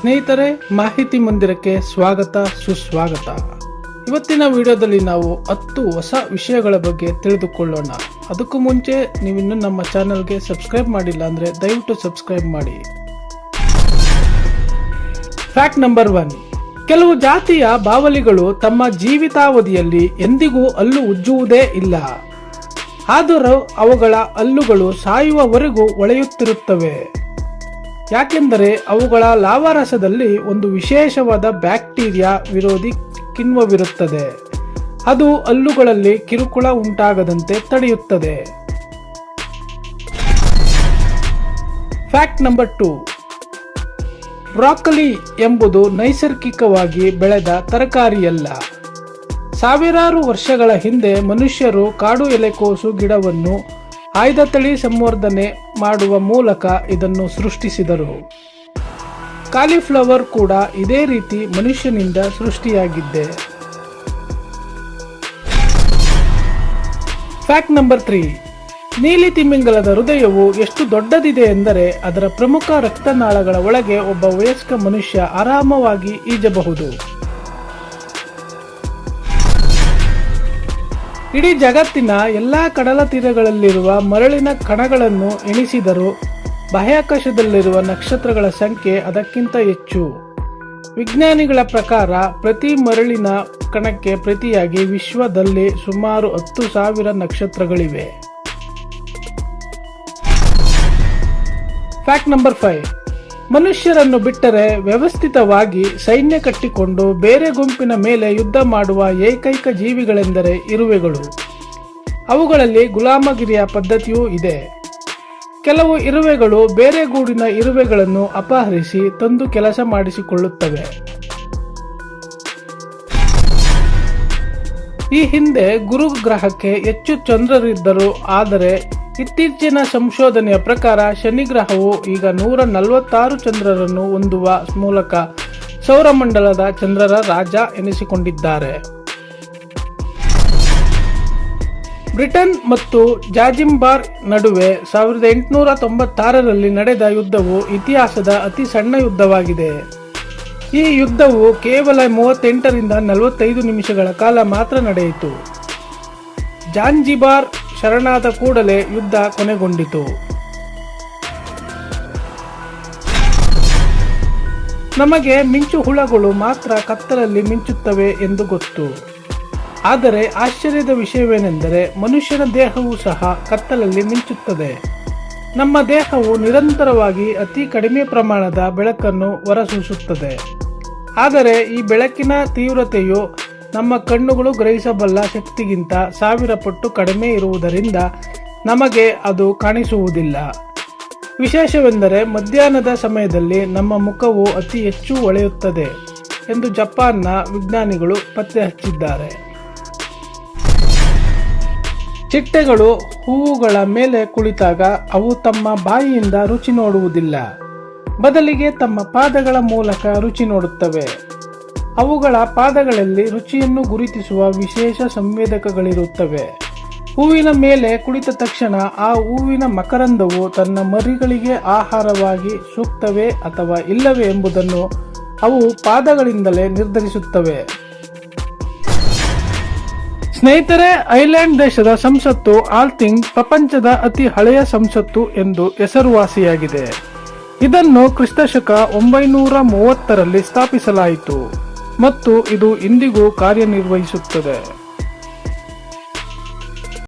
ಸ್ನೇಹಿತರೆ, ಮಾಹಿತಿ ಮಂದಿರಕ್ಕೆ ಸ್ವಾಗತ ಸುಸ್ವಾಗತ. ಇವತ್ತಿನ ವಿಡಿಯೋದಲ್ಲಿ ನಾವು 10 ಹೊಸ ವಿಷಯಗಳ ಬಗ್ಗೆ ತಿಳಿದುಕೊಳ್ಳೋಣ. ಅದಕ್ಕೂ ಮುಂಚೆ ನೀವಿನ್ನೂ ನಮ್ಮ ಚಾನೆಲ್ಗೆ ಸಬ್ಸ್ಕ್ರೈಬ್ ಮಾಡಿಲ್ಲ ಅಂದ್ರೆ ದಯವಿಟ್ಟು ಸಬ್ಸ್ಕ್ರೈಬ್ ಮಾಡಿ. Fact number 1. ಕೆಲವು ಜಾತಿಯ ಬಾವಲಿಗಳು ತಮ್ಮ ಜೀವಿತಾವಧಿಯಲ್ಲಿ ಎಂದಿಗೂ ಹಲ್ಲು ಉಜ್ಜುವುದೇ ಇಲ್ಲ. ಆದರೂ ಅವುಗಳ ಹಲ್ಲುಗಳು ಸಾಯುವವರೆಗೂ ಹೊಳೆಯುತ್ತಿರುತ್ತವೆ. ಯಾಕೆಂದರೆ ಅವುಗಳ ಲಾವಾರಸದಲ್ಲಿ ಒಂದು ವಿಶೇಷವಾದ ಬ್ಯಾಕ್ಟೀರಿಯಾ ವಿರೋಧಿ ಕಿಣ್ವವಿರುತ್ತದೆ. ಅದು ಹಲ್ಲುಗಳಲ್ಲಿ ಕಿರುಕುಳ ಉಂಟಾಗದಂತೆ ತಡೆಯುತ್ತದೆ. Fact number 2. ಬ್ರಾಕೊಲಿ ಎಂಬುದು ನೈಸರ್ಗಿಕವಾಗಿ ಬೆಳೆದ ತರಕಾರಿಯಲ್ಲ. ಸಾವಿರಾರು ವರ್ಷಗಳ ಹಿಂದೆ ಮನುಷ್ಯರು ಕಾಡು ಎಲೆಕೋಸು ಗಿಡವನ್ನು ಆಯ್ದ ತಳಿ ಸಂವರ್ಧನೆ ಮಾಡುವ ಮೂಲಕ ಇದನ್ನು ಸೃಷ್ಟಿಸಿದರು. ಕಾಲಿಫ್ಲವರ್ ಕೂಡ ಇದೇ ರೀತಿ ಮನುಷ್ಯನಿಂದ ಸೃಷ್ಟಿಯಾಗಿದ್ದೆ. Fact number 3. ನೀಲಿ ತಿಮಿಂಗಲದ ಹೃದಯವು ಎಷ್ಟು ದೊಡ್ಡದಿದೆ ಎಂದರೆ ಅದರ ಪ್ರಮುಖ ರಕ್ತನಾಳಗಳ ಒಳಗೆ ಒಬ್ಬ ವಯಸ್ಕ ಮನುಷ್ಯ ಆರಾಮವಾಗಿ ಈಜಬಹುದು. ಇಡೀ ಜಗತ್ತಿನ ಎಲ್ಲಾ ಕಡಲ ತೀರಗಳಲ್ಲಿರುವ ಮರಳಿನ ಕಣಗಳನ್ನು ಎಣಿಸಿದರೂ ಬಾಹ್ಯಾಕಾಶದಲ್ಲಿರುವ ನಕ್ಷತ್ರಗಳ ಸಂಖ್ಯೆ ಅದಕ್ಕಿಂತ ಹೆಚ್ಚು. ವಿಜ್ಞಾನಿಗಳ ಪ್ರಕಾರ ಪ್ರತಿ ಮರಳಿನ ಕಣಕ್ಕೆ ಪ್ರತಿಯಾಗಿ ವಿಶ್ವದಲ್ಲಿ ಸುಮಾರು 10,000 ನಕ್ಷತ್ರಗಳಿವೆ. Fact number 5. ಮನುಷ್ಯರನ್ನು ಬಿಟ್ಟರೆ ವ್ಯವಸ್ಥಿತವಾಗಿ ಸೈನ್ಯ ಕಟ್ಟಿಕೊಂಡು ಬೇರೆ ಗುಂಪಿನ ಮೇಲೆ ಯುದ್ಧ ಮಾಡುವ ಏಕೈಕ ಜೀವಿಗಳೆಂದರೆ ಇರುವೆಗಳು. ಅವುಗಳಲ್ಲಿ ಗುಲಾಮಗಿರಿಯ ಪದ್ಧತಿಯೂ ಇದೆ. ಕೆಲವು ಇರುವೆಗಳು ಬೇರೆ ಗೂಡಿನ ಇರುವೆಗಳನ್ನು ಅಪಹರಿಸಿ ತಂದು ಕೆಲಸ ಮಾಡಿಸಿಕೊಳ್ಳುತ್ತವೆ. ಈ ಹಿಂದೆ ಗುರು ಗ್ರಹಕ್ಕೆ ಹೆಚ್ಚು ಚಂದ್ರರಿದ್ದರು. ಆದರೆ ಇತ್ತೀಚಿನ ಸಂಶೋಧನೆಯ ಪ್ರಕಾರ ಶನಿ ಗ್ರಹವು ಈಗ 146 ಚಂದ್ರರನ್ನು ಹೊಂದುವ ಮೂಲಕ ಸೌರಮಂಡಲದ ಚಂದ್ರರ ರಾಜ ಎನಿಸಿಕೊಂಡಿದ್ದಾರೆ. ಬ್ರಿಟನ್ ಮತ್ತು ಜಾಜಿಂಬಾರ್ ನಡುವೆ 1896ರಲ್ಲಿ ನಡೆದ ಯುದ್ಧವು ಇತಿಹಾಸದ ಅತಿ ಸಣ್ಣ ಯುದ್ಧವಾಗಿದೆ. ಈ ಯುದ್ಧವು ಕೇವಲ 38ರಿಂದ 45 ನಿಮಿಷಗಳ ಕಾಲ ಮಾತ್ರ ನಡೆಯಿತು. ಜಾಂಜಿಬಾರ್ ಶರಣಾದ ಕೂಡಲೇ ಯುದ್ಧ ಕೊನೆಗೊಂಡಿತು. ನಮಗೆ ಮಿಂಚು ಹುಳಗಳು ಮಾತ್ರ ಕತ್ತಲಲ್ಲಿ ಮಿಂಚುತ್ತವೆ ಎಂದು ಗೊತ್ತು. ಆದರೆ ಆಶ್ಚರ್ಯದ ವಿಷಯವೇನೆಂದರೆ ಮನುಷ್ಯನ ದೇಹವೂ ಸಹ ಕತ್ತಲಲ್ಲಿ ಮಿಂಚುತ್ತದೆ. ನಮ್ಮ ದೇಹವು ನಿರಂತರವಾಗಿ ಅತಿ ಕಡಿಮೆ ಪ್ರಮಾಣದ ಬೆಳಕನ್ನು ಹೊರಸೂಸುತ್ತದೆ. ಆದರೆ ಈ ಬೆಳಕಿನ ತೀವ್ರತೆಯು ನಮ್ಮ ಕಣ್ಣುಗಳು ಗ್ರಹಿಸಬಲ್ಲ ಶಕ್ತಿಗಿಂತ 1000 ಪಟ್ಟು ಕಡಿಮೆ ಇರುವುದರಿಂದ ನಮಗೆ ಅದು ಕಾಣಿಸುವುದಿಲ್ಲ. ವಿಶೇಷವೆಂದರೆ ಮಧ್ಯಾಹ್ನದ ಸಮಯದಲ್ಲಿ ನಮ್ಮ ಮುಖವು ಅತಿ ಹೆಚ್ಚು ಹೊಳೆಯುತ್ತದೆ ಎಂದು ಜಪಾನ್ನ ವಿಜ್ಞಾನಿಗಳು ಪತ್ತೆ ಹಚ್ಚಿದ್ದಾರೆ. ಚಿಟ್ಟೆಗಳು ಹೂವುಗಳ ಮೇಲೆ ಕುಳಿತಾಗ ಅವು ತಮ್ಮ ಬಾಯಿಯಿಂದ ರುಚಿ ನೋಡುವುದಿಲ್ಲ. ಬದಲಿಗೆ ತಮ್ಮ ಪಾದಗಳ ಮೂಲಕ ರುಚಿ ನೋಡುತ್ತವೆ. ಅವುಗಳ ಪಾದಗಳಲ್ಲಿ ರುಚಿಯನ್ನು ಗುರುತಿಸುವ ವಿಶೇಷ ಸಂವೇದಕಗಳಿರುತ್ತವೆ. ಹೂವಿನ ಮೇಲೆ ಕುಳಿತ ತಕ್ಷಣ ಆ ಹೂವಿನ ಮಕರಂದವು ತನ್ನ ಮರಿಗಳಿಗೆ ಆಹಾರವಾಗಿ ಸೂಕ್ತವೇ ಅಥವಾ ಇಲ್ಲವೇ ಎಂಬುದನ್ನು ಅವು ಪಾದಗಳಿಂದಲೇ ನಿರ್ಧರಿಸುತ್ತವೆ. ಸ್ನೇಹಿತರೆ, ಐರ್ಲೆಂಡ್ ದೇಶದ ಸಂಸತ್ತು ಆಲ್ಥಿಂಗ್ ಪ್ರಪಂಚದ ಅತಿ ಹಳೆಯ ಸಂಸತ್ತು ಎಂದು ಹೆಸರುವಾಸಿಯಾಗಿದೆ. ಇದನ್ನು ಕ್ರಿಸ್ತಶಕ 930ರಲ್ಲಿ ಸ್ಥಾಪಿಸಲಾಯಿತು ಮತ್ತು ಇದು ಇಂದಿಗೂ ಕಾರ್ಯನಿರ್ವಹಿಸುತ್ತದೆ.